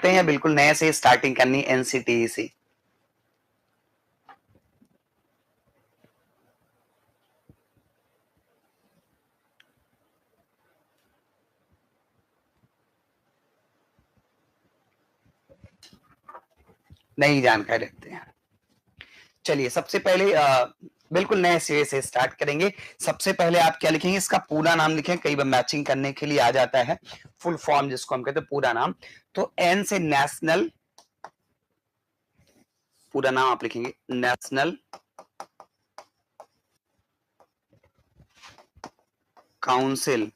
चाहते हैं या बिल्कुल नए से स्टार्टिंग करनी एनसीटीई से? नई जानकारी रखते हैं। चलिए सबसे पहले बिल्कुल नए सिरे से स्टार्ट करेंगे। सबसे पहले आप क्या लिखेंगे, इसका पूरा नाम लिखें, कई बार मैचिंग करने के लिए आ जाता है फुल फॉर्म जिसको हम कहते हैं पूरा नाम। तो एन से नेशनल, पूरा नाम आप लिखेंगे national council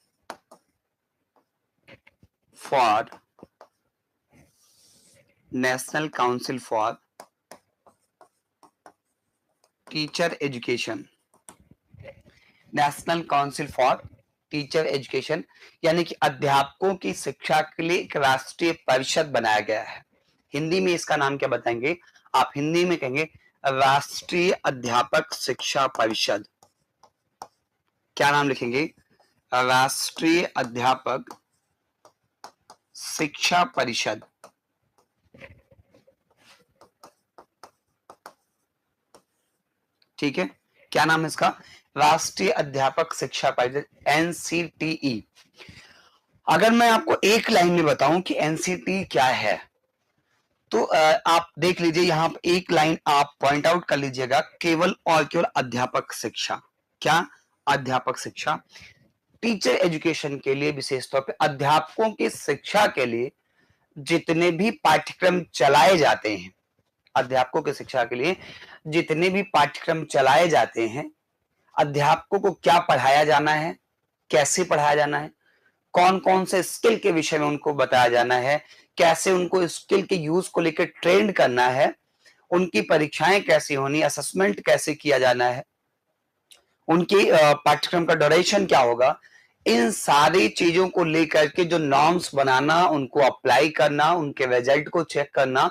for, national council for teacher education, national council for teacher education, यानी कि अध्यापकों की शिक्षा के लिए एक राष्ट्रीय परिषद बनाया गया है। हिंदी में इसका नाम क्या बताएंगे आप? हिंदी में कहेंगे राष्ट्रीय अध्यापक शिक्षा परिषद। क्या नाम लिखेंगे? राष्ट्रीय अध्यापक शिक्षा परिषद। ठीक है, क्या नाम है इसका? राष्ट्रीय अध्यापक शिक्षा परिषद, एनसीटीई। अगर मैं आपको एक लाइन में बताऊं कि एनसीटी क्या है, तो आप देख लीजिए यहां पर एक लाइन आप पॉइंट आउट कर लीजिएगा, केवल और केवल अध्यापक शिक्षा। क्या? अध्यापक शिक्षा। टीचर एजुकेशन के लिए विशेष तौर पे अध्यापकों की शिक्षा के लिए जितने भी पाठ्यक्रम चलाए जाते हैं, अध्यापकों की शिक्षा के लिए जितने भी पाठ्यक्रम चलाए जाते हैं, अध्यापकों को क्या पढ़ाया जाना है, कैसे पढ़ाया जाना है, कौन कौन से स्किल के विषय में उनको बताया जाना है, कैसे उनको स्किल के यूज को लेकर ट्रेंड करना है, उनकी परीक्षाएं कैसी होनी, असेसमेंट कैसे किया जाना है, उनकी पाठ्यक्रम का ड्यूरेशन क्या होगा, इन सारी चीजों को लेकर के जो नॉर्म्स बनाना, उनको अप्लाई करना, उनके रिजल्ट को चेक करना,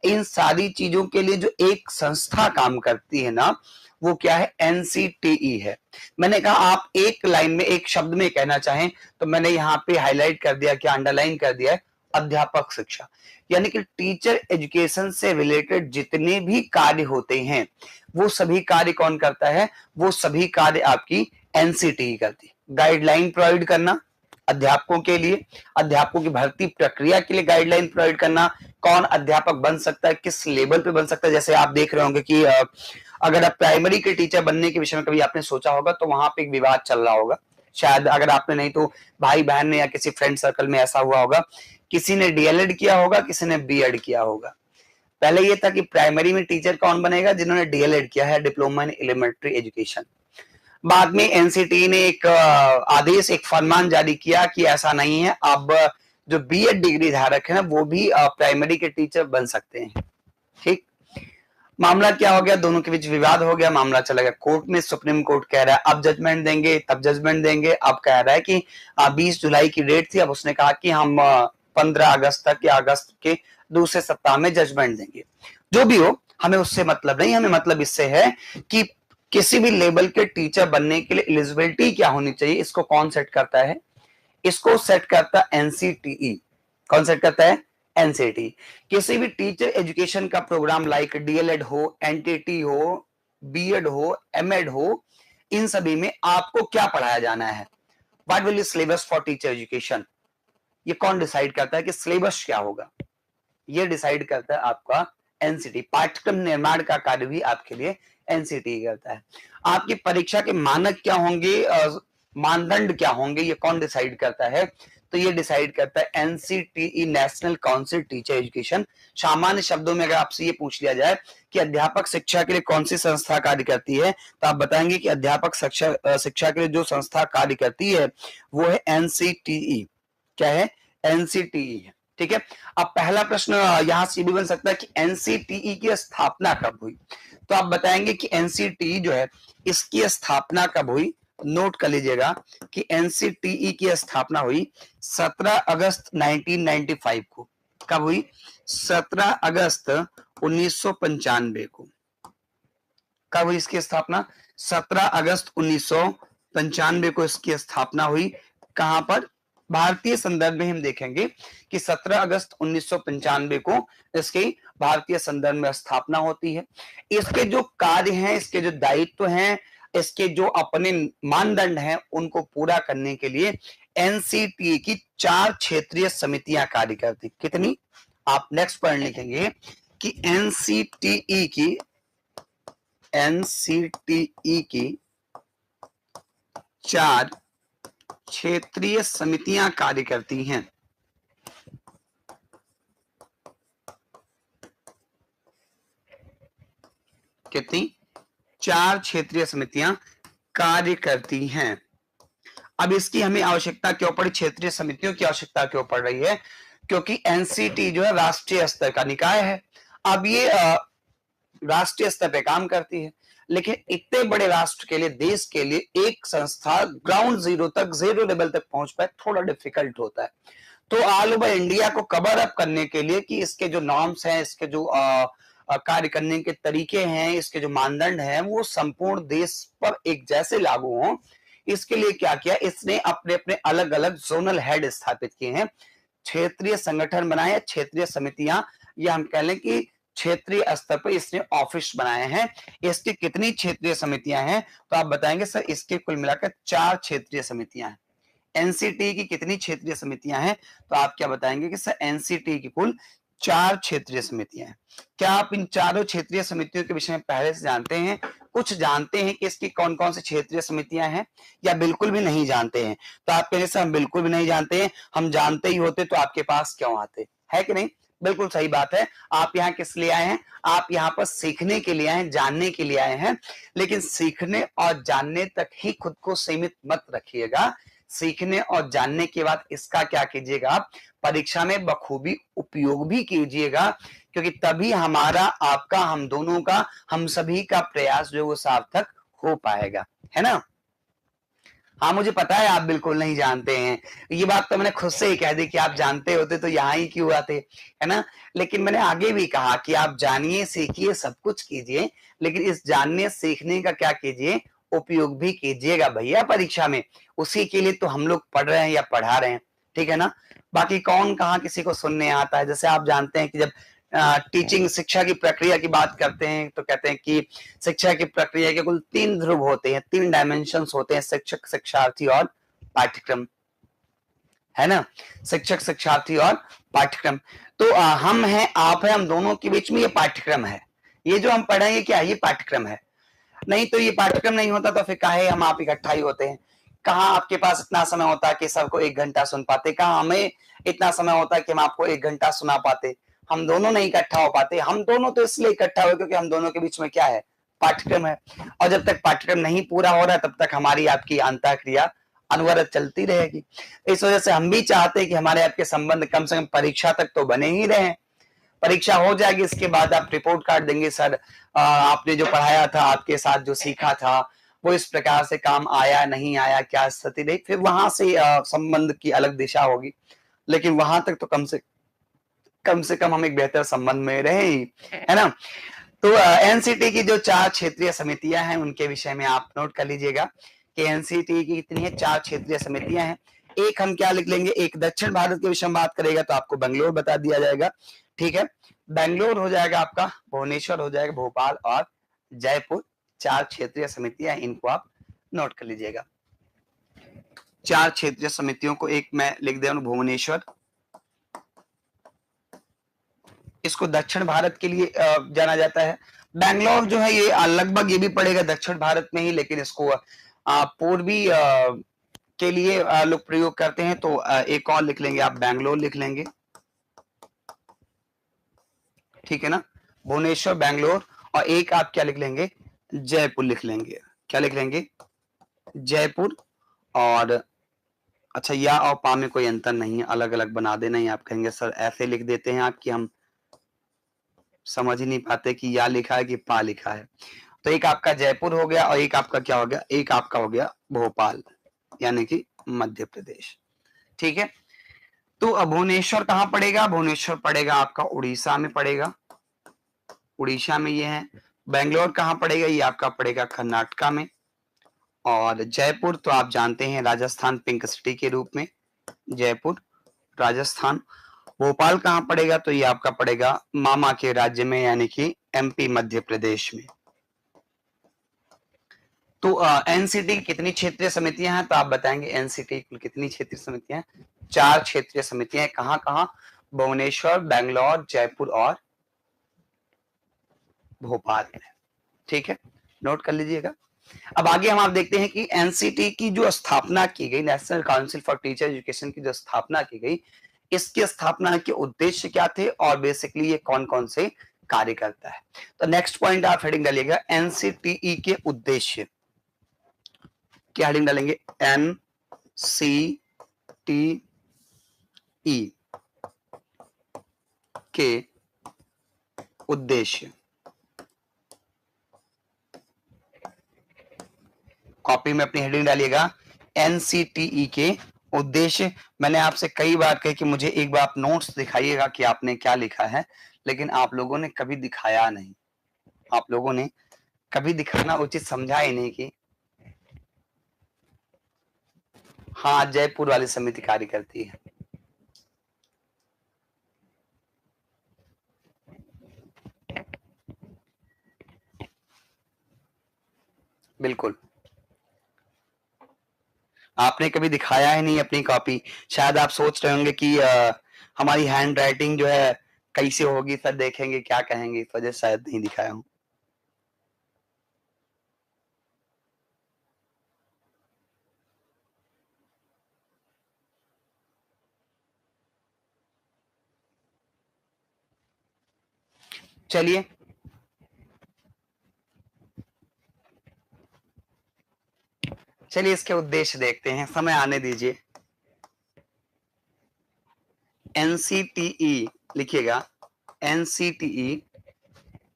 इन सारी चीजों के लिए जो एक संस्था काम करती है ना, वो क्या है? एनसीटीई है। मैंने कहा आप एक लाइन में एक शब्द में कहना चाहें तो मैंने यहां पे हाईलाइट कर दिया, क्या अंडरलाइन कर दिया है? अध्यापक शिक्षा। यानी कि टीचर एजुकेशन से रिलेटेड जितने भी कार्य होते हैं वो सभी कार्य कौन करता है? वो सभी कार्य आपकी एनसीटीई करती है। गाइडलाइन प्रोवाइड करना अध्यापकों के लिए, अध्यापकों की भर्ती प्रक्रिया के लिए गाइडलाइन प्रोवाइड करना, कौन अध्यापक बन सकता है, किस लेवल पे बन सकता है। जैसे आप देख रहे होंगे कि अगर आप प्राइमरी के टीचर बनने के विषय में कभी आपने सोचा होगा तो वहां पे एक विवाद चल रहा होगा, शायद अगर आपने नहीं तो भाई बहन ने या किसी फ्रेंड सर्कल में ऐसा हुआ होगा, किसी ने डीएलएड किया होगा, किसी ने बीएड किया होगा। पहले ये था कि प्राइमरी में टीचर कौन बनेगा? जिन्होंने डीएलएड किया है, डिप्लोमा इन एलिमेंट्री एजुकेशन। बाद में एनसीटी ने एक आदेश, एक फरमान जारी किया कि ऐसा नहीं है, अब जो बीएड डिग्री धारक है ना वो भी प्राइमरी के टीचर बन सकते हैं। ठीक, मामला क्या हो गया? दोनों के बीच विवाद हो गया, मामला चला गया कोर्ट में। सुप्रीम कोर्ट कह रहा है अब जजमेंट देंगे, तब जजमेंट देंगे। अब कह रहा है कि 20 जुलाई की डेट थी, अब उसने कहा कि हम 15 अगस्त तक या अगस्त के दूसरे सप्ताह में जजमेंट देंगे। जो भी हो, हमें उससे मतलब नहीं, हमें मतलब इससे है कि किसी भी लेवल के टीचर बनने के लिए एलिजिबिलिटी क्या होनी चाहिए, इसको कौन सेट करता है? इसको सेट करता है एनसीटीई। कौन सेट करता है? एनसीटी। किसी भी टीचर एजुकेशन का प्रोग्राम लाइक डीएलएड हो, एनटीटी हो, बीएड हो, एमएड हो, इन सभी में आपको क्या पढ़ाया जाना है? What will be syllabus for teacher education? ये कौन डिसाइड करता है कि सिलेबस क्या होगा? ये डिसाइड करता है आपका एनसीटी। पाठ्यक्रम निर्माण का कार्य भी आपके लिए एनसीटी करता है। आपकी परीक्षा के मानक क्या होंगे, मानदंड क्या होंगे, ये कौन डिसाइड करता है? तो ये डिसाइड करता है NCTE, national council teacher education. सामान्य शब्दों में अगर आपसे ये पूछ लिया जाए कि अध्यापक शिक्षा के लिए कौन सी संस्था कार्य करती है, तो आप बताएंगे कि अध्यापक शिक्षा के लिए जो संस्था कार्य करती है वो है एनसीटीई। क्या है? एनसीटीई है। ठीक है, अब पहला प्रश्न यहां से भी बन सकता है कि एनसीटीई की स्थापना कब हुई? तो आप बताएंगे कि एनसीटीई जो है इसकी स्थापना कब हुई? नोट कर लीजिएगा कि एनसीटीई की स्थापना हुई 17 अगस्त 1995 को। कब हुई? 17 अगस्त 1995 को। कब हुई इसकी स्थापना? 17 अगस्त 1995 को इसकी स्थापना हुई। कहां पर? भारतीय संदर्भ में हम देखेंगे कि 17 अगस्त 1995 को इसकी भारतीय संदर्भ में स्थापना होती है। इसके जो कार्य हैं, इसके जो दायित्व हैं, इसके जो अपने मानदंड हैं, उनको पूरा करने के लिए एनसीटी की 4 क्षेत्रीय समितियां कार्य करती। कितनी? आप नेक्स्ट पॉइंट लिखेंगे कि एनसीटीई की 4 क्षेत्रीय समितियां कार्य करती हैं। कितनी? 4 क्षेत्रीय समितियां कार्य करती हैं। अब इसकी हमें आवश्यकता क्यों पड़ी? क्षेत्रीय समितियों की आवश्यकता क्यों पड़ रही है? क्योंकि एनसीटी जो है राष्ट्रीय स्तर का निकाय है। अब ये राष्ट्रीय स्तर पे काम करती है, लेकिन इतने बड़े राष्ट्र के लिए, देश के लिए एक संस्था ग्राउंड जीरो तक, जीरो लेवल तक पहुंच पाए थोड़ा डिफिकल्ट होता है। तो ऑल ओवर इंडिया को कवर अप करने के लिए कि इसके जो नॉर्म्स हैं, इसके जो कार्य करने के तरीके हैं, इसके जो मानदंड हैं, वो संपूर्ण देश पर एक जैसे लागू हों, इसके लिए क्या किया? इसने अपने अपने अलग अलग जोनल हेड स्थापित किए हैं, क्षेत्रीय संगठन बनाए, क्षेत्रीय समितियां, या हम कह लें कि क्षेत्रीय स्तर पर इसने ऑफिस बनाए हैं। इसकी कितनी क्षेत्रीय समितियां हैं? तो आप बताएंगे सर इसके कुल मिलाकर 4 क्षेत्रीय समितियां हैं। एनसीटी की कितनी क्षेत्रीय समितियां हैं? तो आप क्या बताएंगे कि सर एनसीटी की कुल 4 क्षेत्रीय समितियां हैं। क्या आप इन चारों क्षेत्रीय समितियों के विषय में पहले से जानते हैं? कुछ जानते हैं कि इसकी कौन कौन सी क्षेत्रीय समितियां हैं, या बिल्कुल भी नहीं जानते हैं? तो आप कहेंगे सर हम बिल्कुल भी नहीं जानते हैं, हम जानते ही होते तो आपके पास क्यों आते, है कि नहीं? बिल्कुल सही बात है। आप यहाँ किस लिए आए हैं? आप यहाँ पर सीखने के लिए आए हैं, जानने के लिए आए हैं। लेकिन सीखने और जानने तक ही खुद को सीमित मत रखिएगा। सीखने और जानने के बाद इसका क्या कीजिएगा? आप परीक्षा में बखूबी उपयोग भी कीजिएगा, क्योंकि तभी हमारा, आपका, हम दोनों का, हम सभी का प्रयास जो वो सार्थक हो पाएगा, है ना? हाँ, मुझे पता है आप बिल्कुल नहीं जानते हैं। ये बात तो मैंने खुद से ही कह दी कि आप जानते होते तो यहाँ ही क्यों आते, है ना? लेकिन मैंने आगे भी कहा कि आप जानिए, सीखिए, सब कुछ कीजिए, लेकिन इस जानने सीखने का क्या कीजिए? उपयोग भी कीजिएगा भैया परीक्षा में। उसी के लिए तो हम लोग पढ़ रहे हैं या पढ़ा रहे हैं, ठीक है ना? बाकी कौन कहाँ किसी को सुनने आता है? जैसे आप जानते हैं कि जब टीचिंग, शिक्षा की प्रक्रिया की बात करते हैं तो कहते हैं कि शिक्षा की प्रक्रिया के कुल 3 ध्रुव होते हैं, 3 डायमेंशंस होते हैं, शिक्षक, शिक्षार्थी और पाठ्यक्रम, है ना? शिक्षक, शिक्षार्थी और पाठ्यक्रम। तो हम हैं, आप हैं, हम दोनों के बीच में ये पाठ्यक्रम है। ये जो हम पढ़ेंगे क्या है? ये पाठ्यक्रम है। नहीं तो ये पाठ्यक्रम नहीं होता तो फिर काहे हम आप इकट्ठा ही होते हैं? कहाँ आपके पास इतना समय होता है कि सबको 1 घंटा सुन पाते? कहाँ हमें इतना समय होता है कि हम आपको 1 घंटा सुना पाते? हम दोनों नहीं इकट्ठा हो पाते। हम दोनों तो इसलिए इकट्ठा हुए क्योंकि हम दोनों के बीच में क्या है? पाठ्यक्रम है। और जब तक पाठ्यक्रम नहीं पूरा हो रहा है तब तक हमारी आपकी अंतःक्रिया अनवरत चलती रहेगी। इस वजह से हम भी चाहते हैं कि हमारे आपके संबंध कम से कम परीक्षा तक तो बने ही रहें। परीक्षा हो जाएगी, इसके बाद आप रिपोर्ट कार्ड देंगे, सर आपने जो पढ़ाया था, आपके साथ जो सीखा था, वो इस प्रकार से काम आया, नहीं आया, क्या स्थिति रही, फिर वहां से संबंध की अलग दिशा होगी। लेकिन वहां तक तो कम से कम हम एक बेहतर संबंध में रहे ही, है ना? तो एनसीटी की जो 4 क्षेत्रीय समितियां हैं उनके विषय में आप नोट कर लीजिएगा कि एनसीटी की कितनी है? 4 क्षेत्रीय समितियां हैं। एक हम क्या लिख लेंगे? एक दक्षिण भारत के विषय में बात करेगा तो आपको बेंगलोर बता दिया जाएगा, ठीक है? बेंगलोर हो जाएगा आपका, भुवनेश्वर हो जाएगा, भोपाल और जयपुर। 4 क्षेत्रीय समितियां, इनको आप नोट कर लीजिएगा। 4 क्षेत्रीय समितियों को एक मैं लिख दे रहा हूं, भुवनेश्वर। इसको दक्षिण भारत के लिए जाना जाता है। बैंगलोर जो है ये लगभग ये भी पड़ेगा दक्षिण भारत में ही, लेकिन इसको पूर्वी के लिए लोग प्रयोग करते हैं। तो एक और लिख लेंगे आप, बैंगलोर लिख लेंगे, ठीक है ना? भुवनेश्वर, बैंगलोर, और एक आप क्या लिख लेंगे? जयपुर लिख लेंगे। क्या लिख लेंगे? जयपुर। और अच्छा, या और पा में कोई अंतर नहीं है, अलग अलग बना देना ही। आप कहेंगे सर ऐसे लिख देते हैं आप कि हम समझ ही नहीं पाते कि या लिखा है कि पा लिखा है। तो एक आपका जयपुर हो गया और एक आपका क्या हो गया? एक आपका हो गया भोपाल, यानी कि मध्य प्रदेश, ठीक है? तो भुवनेश्वर कहाँ पड़ेगा? भुवनेश्वर पड़ेगा आपका उड़ीसा में पड़ेगा, उड़ीसा में ये है। बेंगलोर कहाँ पड़ेगा? ये आपका पड़ेगा कर्नाटका में। और जयपुर तो आप जानते हैं राजस्थान पिंक सिटी के रूप में जयपुर राजस्थान। भोपाल कहाँ पड़ेगा? तो ये आपका पड़ेगा मामा के राज्य में, यानी कि एमपी मध्य प्रदेश में। तो एनसीटी की कितनी क्षेत्रीय समितियां हैं? तो आप बताएंगे एनसीटी कुल कितनी क्षेत्रीय समितियां हैं? 4 क्षेत्रीय समितियां हैं। कहाँ कहाँ? भुवनेश्वर, बेंगलोर, जयपुर और भोपाल में। ठीक है, नोट कर लीजिएगा। अब आगे हम आप देखते हैं कि एनसीटी की जो स्थापना की गई, national council for teacher education की जो स्थापना की गई, इसकी स्थापना के उद्देश्य क्या थे और बेसिकली ये कौन कौन से कार्य करता है? तो नेक्स्ट पॉइंट आप हेडिंग डालिएगा एनसीटीई के उद्देश्य। क्या हेडिंग डालेंगे? एन सी टी ई के उद्देश्य। कॉपी में अपनी हेडिंग डालिएगा एनसीटीई के उद्देश्य। मैंने आपसे कई बार कहा कि मुझे एक बार आप नोट्स दिखाइएगा कि आपने क्या लिखा है, लेकिन आप लोगों ने कभी दिखाया नहीं। आप लोगों ने कभी दिखाना उचित समझा ही नहीं कि हाँ जयपुर वाली समिति कार्य करती है। बिल्कुल, आपने कभी दिखाया ही नहीं अपनी कॉपी। शायद आप सोच रहे होंगे कि हमारी हैंड राइटिंग जो है कैसे होगी, सर देखेंगे क्या कहेंगे, इस वजह से शायद नहीं दिखाया हूं। चलिए चलिए इसके उद्देश्य देखते हैं, समय आने दीजिए। एनसीटीई लिखिएगा, एनसीटीई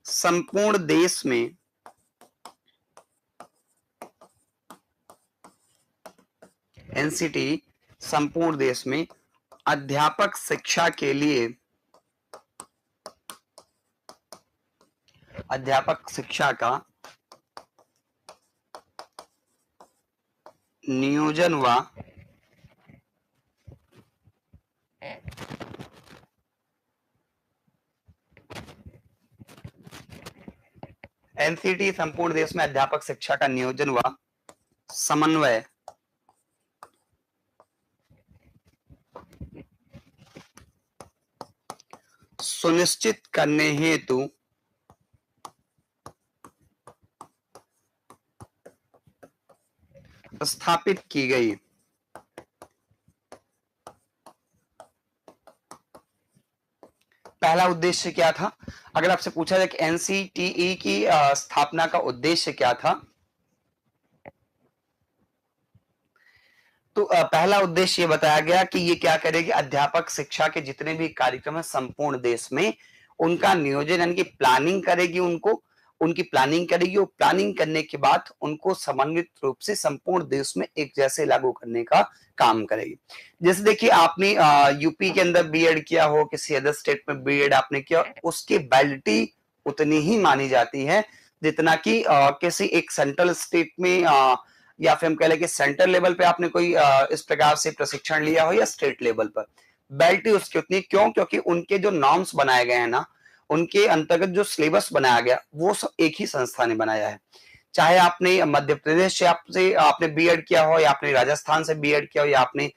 संपूर्ण देश में एनसीटीई संपूर्ण देश में अध्यापक शिक्षा के लिए अध्यापक शिक्षा का नियोजन व एनसीटी संपूर्ण देश में अध्यापक शिक्षा का नियोजन व समन्वय सुनिश्चित करने हेतु स्थापित की गई। पहला उद्देश्य क्या था? अगर आपसे पूछा जाए कि एनसीटीई की स्थापना का उद्देश्य क्या था, तो पहला उद्देश्य ये बताया गया कि ये क्या करेगी, अध्यापक शिक्षा के जितने भी कार्यक्रम है संपूर्ण देश में उनका नियोजन यानी कि प्लानिंग करेगी, उनकी प्लानिंग करेगी और प्लानिंग करने के बाद उनको समन्वित रूप से संपूर्ण देश में एक जैसे लागू करने का काम करेगी। जैसे देखिए आपने यूपी के अंदर बीएड किया हो, किसी अदर स्टेट में बीएड आपने किया, उसकी वैलिडिटी उतनी ही मानी जाती है जितना कि किसी एक सेंट्रल स्टेट में या फिर हम कह लें कि सेंटर लेवल पे आपने कोई इस प्रकार से प्रशिक्षण लिया हो या स्टेट लेवल पर, वैलिडिटी उसकी उतनी। क्यों? क्योंकि उनके जो नॉर्म्स बनाए गए हैं ना, उनके अंतर्गत जो सिलेबस बनाया गया वो सब एक ही संस्था ने बनाया है। चाहे आपने मध्य प्रदेश से आपने बीएड किया हो, या आपने राजस्थान से बीएड किया हो, या आपने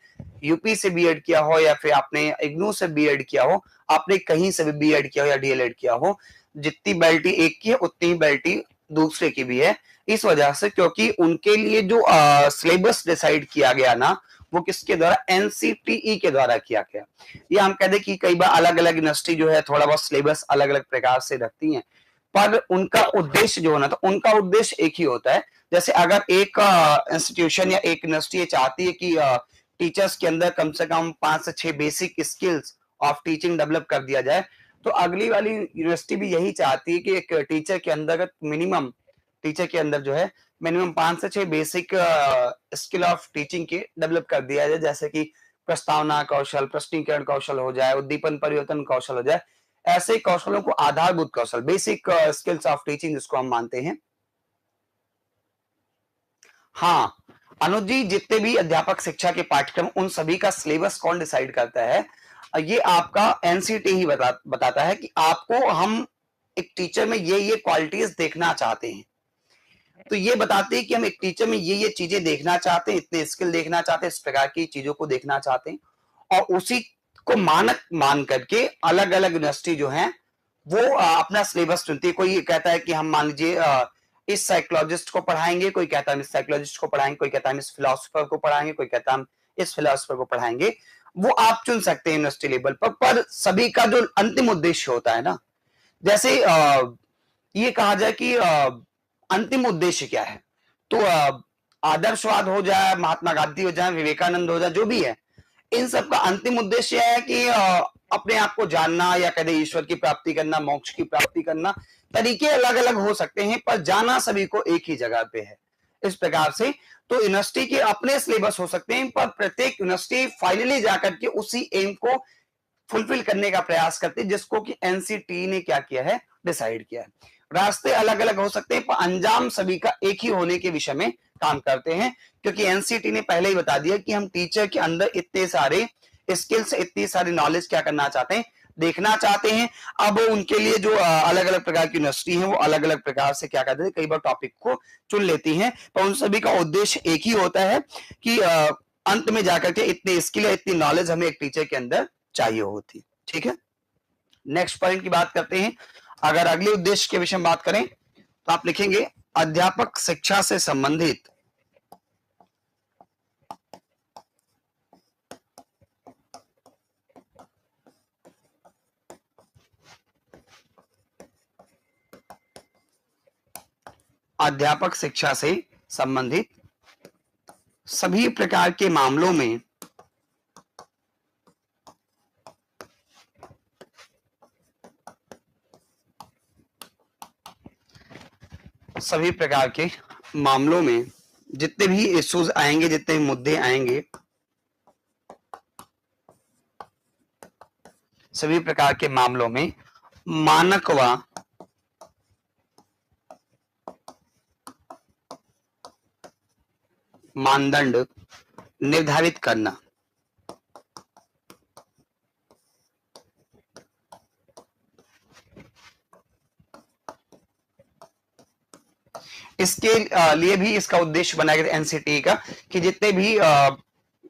यूपी से बीएड किया हो, या फिर आपने इग्नू से बीएड किया हो, आपने कहीं से भी बीएड किया हो या डीएलएड किया हो, जितनी वैलिडिटी एक की है उतनी ही वैलिडिटी दूसरे की भी है। इस वजह से क्योंकि उनके लिए जो सिलेबस डिसाइड किया गया ना, वो किसके द्वारा? एनसीटीई के द्वारा किया गया। ये हम कहते कि कई बार अलग अलग यूनिवर्सिटी जो है थोड़ा बहुत सिलेबस अलग अलग प्रकार से रखती हैं, पर उनका उद्देश्य जो होना था, उनका उद्देश्य एक ही होता है। जैसे अगर एक इंस्टीट्यूशन या एक यूनिवर्सिटी चाहती है कि टीचर्स के अंदर कम से कम 5 से 6 basic skills of teaching develop कर दिया जाए, तो अगली वाली यूनिवर्सिटी भी यही चाहती है कि एक टीचर के अंदर जो है मिनिमम 5 से 6 बेसिक स्किल ऑफ टीचिंग के डेवलप कर दिया जाए, जैसे कि प्रस्तावना कौशल, प्रश्नीकरण कौशल हो जाए, उद्दीपन परिवर्तन कौशल हो जाए। ऐसे कौशलों को आधारभूत कौशल, बेसिक स्किल्स ऑफ टीचिंग जिसको हम मानते हैं। हाँ, अनुज जी, जितने भी अध्यापक शिक्षा के पाठ्यक्रम, उन सभी का सिलेबस कौन डिसाइड करता है? ये आपका एनसीटी ही बताता है कि आपको हम एक टीचर में ये क्वालिटीज देखना चाहते हैं। तो ये बताते हैं कि हम एक टीचर में ये चीजें देखना चाहते हैं, इतने स्किल देखना चाहते हैं, इस प्रकार की चीजों को देखना चाहते हैं, और उसी को मानक मान करके अलग अलग यूनिवर्सिटी जो है वो अपना सिलेबस चुनती है। कोई कहता है कि हम मान लीजिए इस साइकोलॉजिस्ट को पढ़ाएंगे, कोई कहता है हम इस साइकोलॉजिस्ट को पढ़ाएंगे, कोई कहता है हम इस फिलोसोफर को पढ़ाएंगे, कोई कहता है हम इस फिलोसोफर को पढ़ाएंगे। वो आप चुन सकते हैं यूनिवर्सिटी लेवल पर सभी का जो अंतिम उद्देश्य होता है ना, जैसे ये कहा जाए कि अंतिम उद्देश्य क्या है, तो आदर्शवाद हो जाए, महात्मा गांधी हो जाए, विवेकानंद हो जाए, जो भी है, इन सब का अंतिम उद्देश्य है कि अपने आप को जानना, या कहे ईश्वर की प्राप्ति करना, मोक्ष की प्राप्ति करना। तरीके अलग अलग हो सकते हैं पर जाना सभी को एक ही जगह पे है। इस प्रकार से तो यूनिवर्सिटी के अपने सिलेबस हो सकते हैं, पर प्रत्येक यूनिवर्सिटी फाइनली जाकर के उसी एम को फुलफिल करने का प्रयास करती है जिसको कि एनसीटी ने क्या किया है, डिसाइड किया है। रास्ते अलग अलग हो सकते हैं पर अंजाम सभी का एक ही होने के विषय में काम करते हैं, क्योंकि एनसीटी ने पहले ही बता दिया कि हम टीचर के अंदर इतने सारे स्किल्स, इतनी सारी नॉलेज क्या करना चाहते हैं, देखना चाहते हैं। अब उनके लिए जो अलग अलग प्रकार की यूनिवर्सिटी है वो अलग अलग प्रकार से क्या करते हैं, कई बार टॉपिक को चुन लेती हैं, पर उन सभी का उद्देश्य एक ही होता है कि अंत में जाकर के इतनी स्किल या इतनी नॉलेज हमें एक टीचर के अंदर चाहिए होती। ठीक है, नेक्स्ट पॉइंट की बात करते हैं। अगर अगले उद्देश्य के विषय में बात करें तो आप लिखेंगे अध्यापक शिक्षा से संबंधित अध्यापक शिक्षा से संबंधित सभी प्रकार के मामलों में जितने भी इश्यूज आएंगे, जितने भी मुद्दे आएंगे, सभी प्रकार के मामलों में मानक व मानदंड निर्धारित करना, इसके लिए भी इसका उद्देश्य बनाया गया एनसीटी का कि जितने भी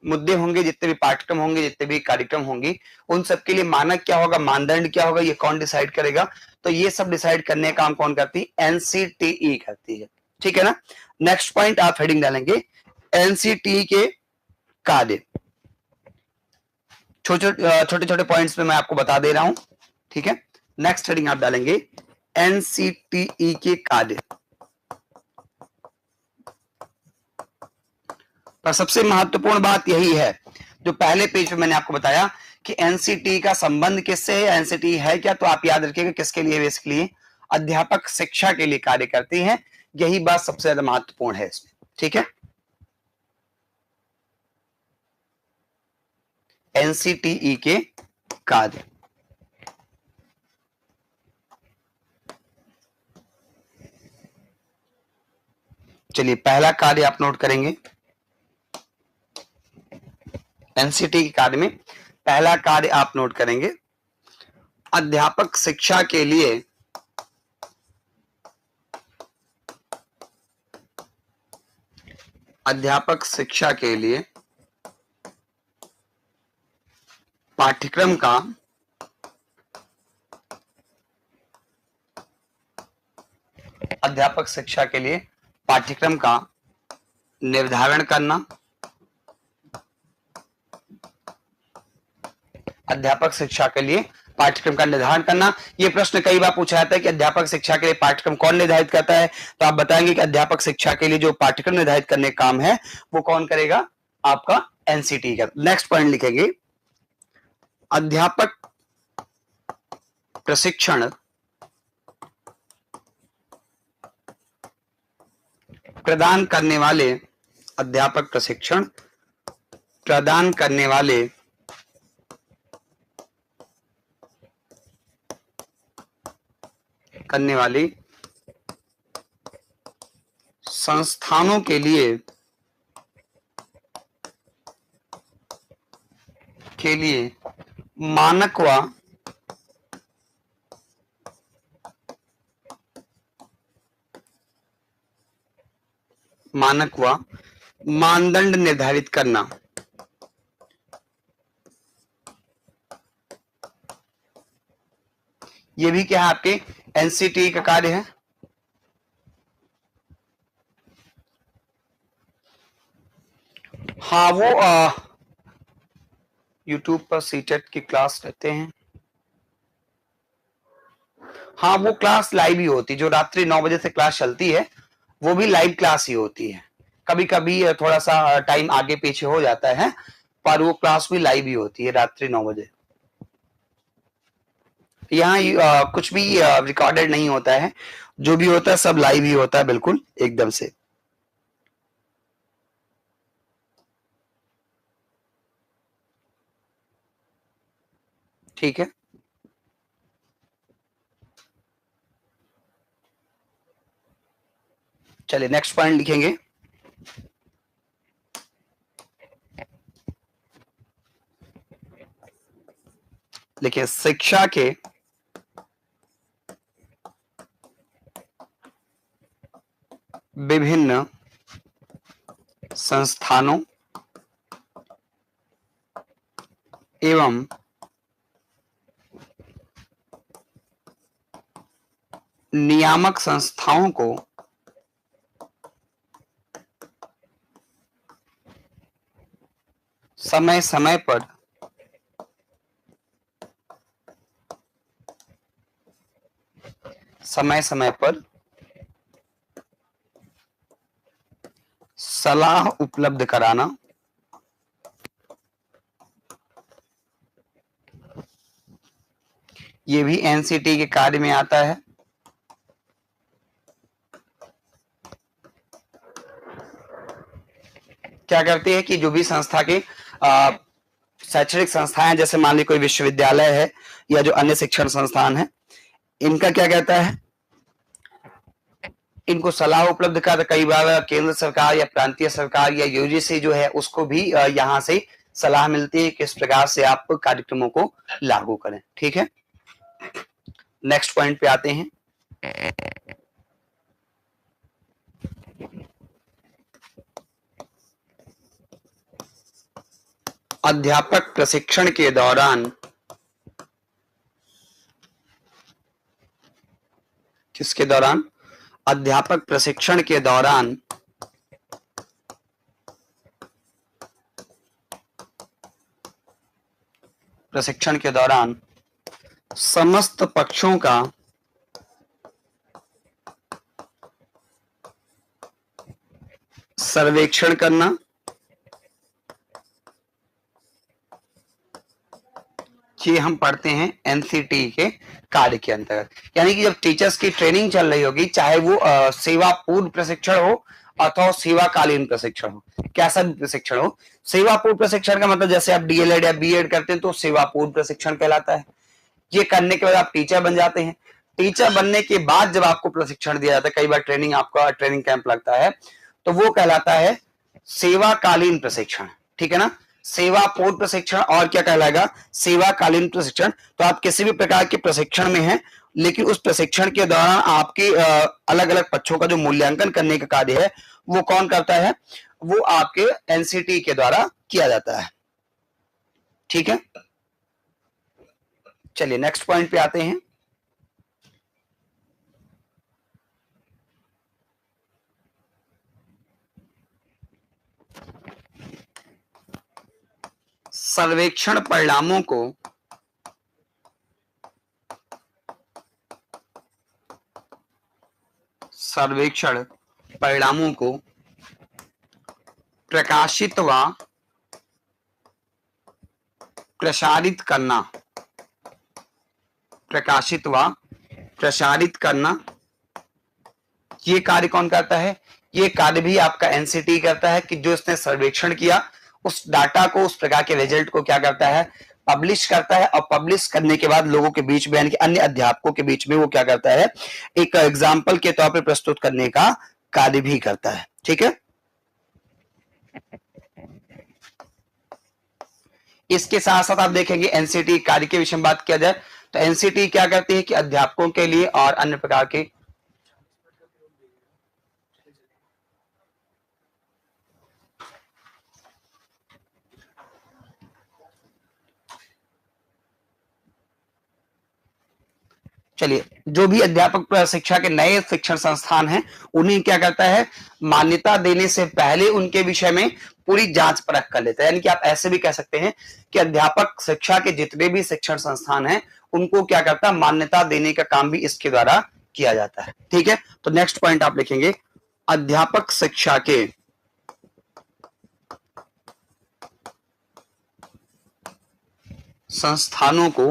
मुद्दे होंगे, जितने भी पाठ्यक्रम होंगे, जितने भी कार्यक्रम होंगे, उन सब के लिए मानक क्या होगा, मानदंड क्या होगा, ये कौन डिसाइड करेगा? तो ये सब डिसाइड करने का काम कौन करती है? एनसीटीई करती है। ठीक है ना। नेक्स्ट पॉइंट आप हेडिंग डालेंगे एनसीटी के कार्य। छोटे छोटे पॉइंट्स में मैं आपको बता दे रहा हूं। ठीक है, नेक्स्ट हेडिंग आप डालेंगे एनसीटीई के कार्य। पर सबसे महत्वपूर्ण बात यही है जो पहले पेज पे मैंने आपको बताया कि एनसीटी का संबंध किससे है, एनसीटी है क्या, तो आप याद रखिएगा किसके लिए, बेसिकली अध्यापक शिक्षा के लिए कार्य करती है। यही बात सबसे ज्यादा महत्वपूर्ण है इसमें। ठीक है, एनसीटीई के कार्य। चलिए पहला कार्य आप नोट करेंगे। एनसीटी के कार्य में पहला कार्य आप नोट करेंगे, अध्यापक शिक्षा के लिए पाठ्यक्रम का अध्यापक शिक्षा के लिए पाठ्यक्रम का निर्धारण करना, अध्यापक शिक्षा के लिए पाठ्यक्रम का निर्धारण करना। यह प्रश्न कई बार पूछा जाता है कि अध्यापक शिक्षा के लिए पाठ्यक्रम कौन निर्धारित करता है, तो आप बताएंगे कि अध्यापक शिक्षा के लिए जो पाठ्यक्रम निर्धारित करने का काम है वो कौन करेगा, आपका एनसीटी का। नेक्स्ट पॉइंट लिखेंगे अध्यापक प्रशिक्षण प्रदान करने वाले, अध्यापक प्रशिक्षण प्रदान करने वाले संस्थानों के लिए के लिए मानक व मानदंड निर्धारित करना। ये भी क्या है, आपके एनसीटी का कार्य है। हाँ, वो यूट्यूब पर सीटेट की क्लास लेते हैं। हाँ, वो क्लास लाइव ही होती है, जो रात्रि 9 बजे से क्लास चलती है वो भी लाइव क्लास ही होती है। कभी कभी थोड़ा सा टाइम आगे पीछे हो जाता है, पर वो क्लास भी लाइव ही होती है रात्रि 9 बजे। यहाँ कुछ भी रिकॉर्डेड नहीं होता है, जो भी होता है सब लाइव ही होता है, बिल्कुल एकदम से। ठीक है, चलिए नेक्स्ट पॉइंट लिखेंगे। देखिए, शिक्षा के विभिन्न संस्थानों एवं नियामक संस्थाओं को समय समय पर सलाह उपलब्ध कराना, ये भी एनसीटी के कार्य में आता है। क्या करती है कि जो भी संस्था के शैक्षणिक संस्थाएं, जैसे मान ली कोई विश्वविद्यालय है या जो अन्य शिक्षण संस्थान है, इनका क्या कहता है, इनको सलाह उपलब्ध कर, कई बार केंद्र सरकार या प्रांतीय सरकार या यूजीसी जो है उसको भी यहाँ से सलाह मिलती है किस प्रकार से आप कार्यक्रमों को लागू करें। ठीक है, नेक्स्ट पॉइंट पे आते हैं। अध्यापक प्रशिक्षण के दौरान किसके दौरान, अध्यापक प्रशिक्षण के दौरान समस्त पक्षों का सर्वेक्षण करना, ये हम पढ़ते हैं एनसीटी के कार्य के अंतर्गत। यानी कि जब टीचर्स की ट्रेनिंग चल रही होगी, चाहे वो सेवा पूर्व प्रशिक्षण हो अथवा सेवाकालीन प्रशिक्षण हो, कैसा भी प्रशिक्षण हो, सेवा पूर्व प्रशिक्षण का मतलब जैसे आप डीएलएड या बीएड करते हैं तो सेवा पूर्व प्रशिक्षण कहलाता है। ये करने के बाद आप टीचर बन जाते हैं। टीचर बनने के बाद जब आपको प्रशिक्षण दिया जाता है, कई बार ट्रेनिंग, आपका ट्रेनिंग कैंप लगता है, तो वो कहलाता है सेवाकालीन प्रशिक्षण। ठीक है ना, सेवा पूर्व प्रशिक्षण और क्या कहलाएगा, सेवाकालीन प्रशिक्षण। तो आप किसी भी प्रकार के प्रशिक्षण में हैं, लेकिन उस प्रशिक्षण के दौरान आपके अलग अलग पक्षों का जो मूल्यांकन करने का कार्य है वो कौन करता है, वो आपके एनसीटी के द्वारा किया जाता है। ठीक है, चलिए नेक्स्ट पॉइंट पे आते हैं। सर्वेक्षण परिणामों को प्रकाशित व प्रसारित करना, ये कार्य कौन करता है, ये कार्य भी आपका एनसीटी करता है, कि जो इसने सर्वेक्षण किया उस डाटा को, उस प्रकार के रिजल्ट को क्या करता है, पब्लिश करता है। और पब्लिश करने के बाद लोगों के बीच में, यानी कि अन्य अध्यापकों के बीच में वो क्या करता है, एक एग्जाम्पल के तौर पर प्रस्तुत करने का कार्य भी करता है। ठीक है, इसके साथ साथ आप देखेंगे एनसीटी कार्य के विषय में बात किया जाए तो एनसीटी क्या करती है कि अध्यापकों के लिए और अन्य प्रकार के चलिए जो भी अध्यापक शिक्षा के नए शिक्षण संस्थान हैं उन्हें क्या करता है मान्यता देने से पहले उनके विषय में पूरी जांच परख कर लेता है। यानी कि आप ऐसे भी कह सकते हैं कि अध्यापक शिक्षा के जितने भी शिक्षण संस्थान हैं उनको क्या करता है मान्यता देने का काम भी इसके द्वारा किया जाता है। ठीक है, तो नेक्स्ट पॉइंट आप लिखेंगे अध्यापक शिक्षा के संस्थानों को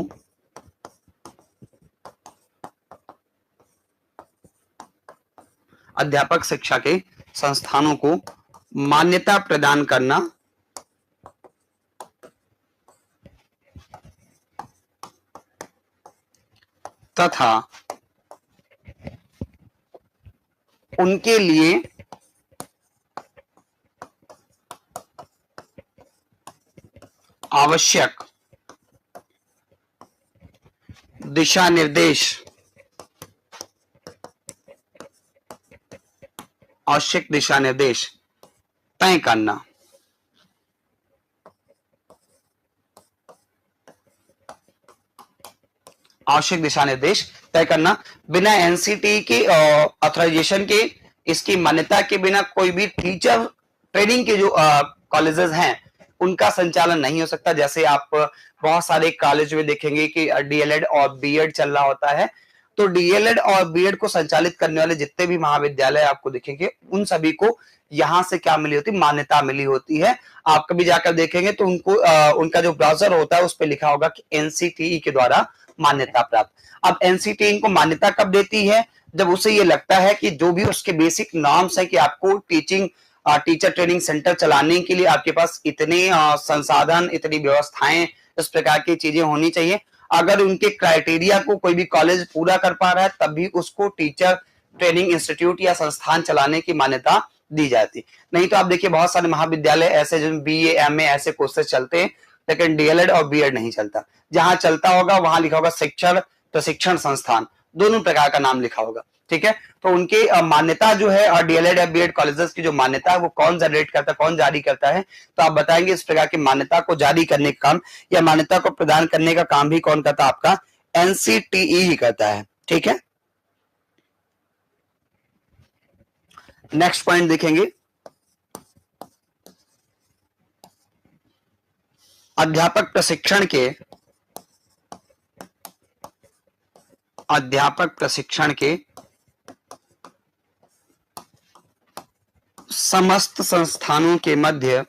अध्यापक शिक्षा के संस्थानों को मान्यता प्रदान करना तथा उनके लिए आवश्यक दिशा निर्देश तय करना। आवश्यक दिशा निर्देश तय करना बिना एनसीटी के ऑथराइजेशन के इसकी मान्यता के बिना कोई भी टीचर ट्रेनिंग के जो कॉलेजेस हैं उनका संचालन नहीं हो सकता। जैसे आप बहुत सारे कॉलेज में देखेंगे कि डीएलएड और बीएड चल रहा होता है, तो डीएलएड और बीएड को संचालित करने वाले जितने भी महाविद्यालय आपको दिखेंगे उन सभी को यहां से क्या मिली होती, मान्यता मिली होती है। आप कभी जाकर देखेंगे तो उनको उनका जो ब्राउजर होता है उस पर लिखा होगा कि एनसीटीई के द्वारा मान्यता प्राप्त। अब एनसीटीई इनको मान्यता कब देती है, जब उसे ये लगता है कि जो भी उसके बेसिक नॉर्म्स है कि आपको टीचर ट्रेनिंग सेंटर चलाने के लिए आपके पास इतने संसाधन, इतनी व्यवस्थाएं, इस प्रकार की चीजें होनी चाहिए। अगर उनके क्राइटेरिया को कोई भी कॉलेज पूरा कर पा रहा है तब भी उसको टीचर ट्रेनिंग इंस्टीट्यूट या संस्थान चलाने की मान्यता दी जाती। नहीं तो आप देखिए बहुत सारे महाविद्यालय ऐसे जिनमें बीए एमए ऐसे कोर्सेज चलते हैं लेकिन डीएलएड और बीएड नहीं चलता। जहां चलता होगा वहां लिखा होगा शिक्षण प्रशिक्षण संस्थान, दोनों प्रकार का नाम लिखा होगा। ठीक है, तो उनकी मान्यता जो है और डीएलएड या बीएड कॉलेजेस की जो मान्यता है वो कौन जनरेट करता है, कौन जारी करता है, तो आप बताएंगे इस प्रकार की मान्यता को जारी करने का काम या मान्यता को प्रदान करने का काम भी कौन करता है, आपका एनसीटीई ही करता है। ठीक है, नेक्स्ट पॉइंट देखेंगे अध्यापक प्रशिक्षण के समस्त संस्थानों के मध्य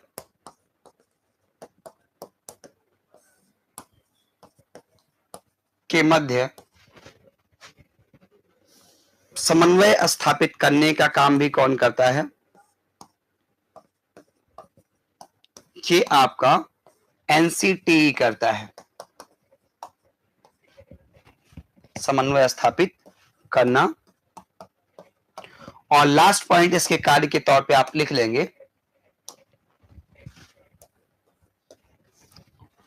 समन्वय स्थापित करने का काम भी कौन करता है, ये आपका एनसीटीई करता है। समन्वय स्थापित करना। और लास्ट पॉइंट इसके कार्य के तौर पे आप लिख लेंगे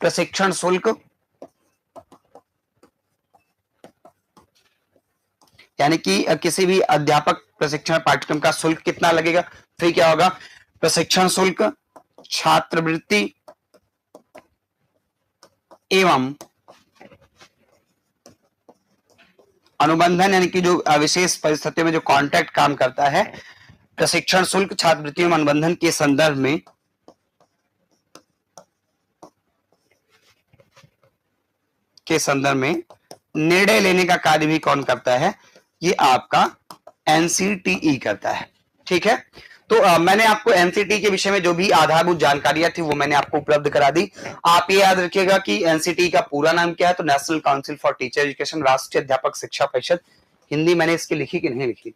प्रशिक्षण शुल्क, यानी कि किसी भी अध्यापक प्रशिक्षण पाठ्यक्रम का शुल्क कितना लगेगा, फिर क्या होगा प्रशिक्षण शुल्क, छात्रवृत्ति एवं अनुबंधन, यानी कि जो विशेष परिस्थितियों में जो कॉन्ट्रैक्ट काम करता है, प्रशिक्षण शुल्क, छात्रवृत्ति एवं अनुबंधन के संदर्भ में निर्णय लेने का कार्य भी कौन करता है, ये आपका एनसीटीई करता है। ठीक है, तो मैंने आपको एनसीटी के विषय में जो भी आधारभूत जानकारियां थी वो मैंने आपको उपलब्ध करा दी। आप ये याद रखिएगा कि एनसीटी का पूरा नाम क्या है, तो national council for teacher education, राष्ट्रीय अध्यापक शिक्षा परिषद। हिंदी मैंने इसकी लिखी कि नहीं लिखी,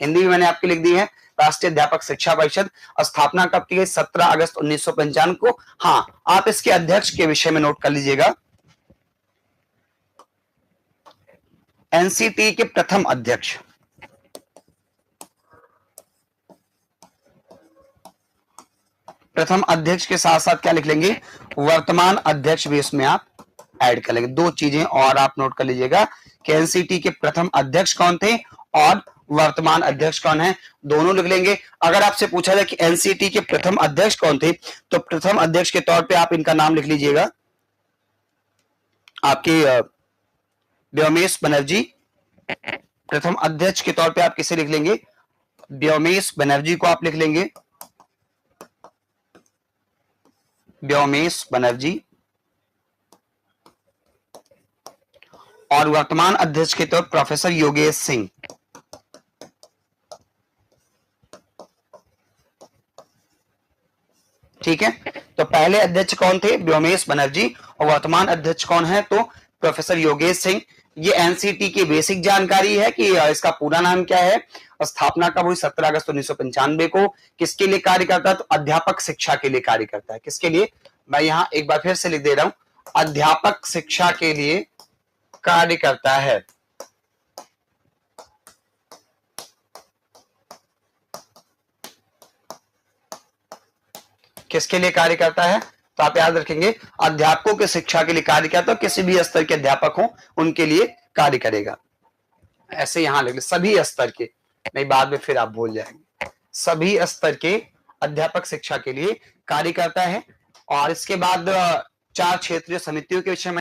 हिंदी भी मैंने आपकी लिख दी है, राष्ट्रीय अध्यापक शिक्षा परिषद। स्थापना कब की गई, 17 अगस्त 1995 को। हाँ, आप इसके अध्यक्ष के विषय में नोट कर लीजिएगा, एनसीटी के प्रथम अध्यक्ष प्रथम अध्यक्ष के साथ साथ क्या लिख लेंगे, वर्तमान अध्यक्ष भी इसमें आप ऐड कर लेंगे। दो चीजें और आप नोट कर लीजिएगा कि एनसीटी के प्रथम अध्यक्ष कौन थे और वर्तमान अध्यक्ष कौन है, दोनों लिख लेंगे। अगर आपसे पूछा जाए कि एनसीटी के प्रथम अध्यक्ष कौन थे, तो प्रथम अध्यक्ष के तौर पे आप इनका नाम लिख लीजिएगा, आपके व्योमेश बनर्जी। प्रथम अध्यक्ष के तौर पे आप किसे लिख लेंगे, व्योमेश बनर्जी को आप लिख लेंगे, व्योमेश बनर्जी। और वर्तमान अध्यक्ष के तौर प्रोफेसर योगेश सिंह। ठीक है, तो पहले अध्यक्ष कौन थे, व्योमेश बनर्जी, और वर्तमान अध्यक्ष कौन है, तो प्रोफेसर योगेश सिंह। ये एनसीटी की बेसिक जानकारी है कि इसका पूरा नाम क्या है, स्थापना कब हुई, 17 अगस्त 1995 को। किसके लिए कार्य करता है, तो अध्यापक शिक्षा के लिए कार्य करता है। किसके लिए, मैं यहां एक बार फिर से लिख दे रहा हूं, अध्यापक शिक्षा के लिए कार्य करता है। किसके लिए कार्य करता है, तो आप याद रखेंगे अध्यापकों की शिक्षा के लिए कार्य करता है, किसी भी स्तर के अध्यापक हो उनके लिए कार्य करेगा। ऐसे यहां लिख ले, सभी स्तर के, नहीं बाद में फिर आप भूल जाएंगे, सभी स्तर के अध्यापक शिक्षा के लिए कार्य करता है। और इसके बाद 4 क्षेत्रीय समितियों के विषय में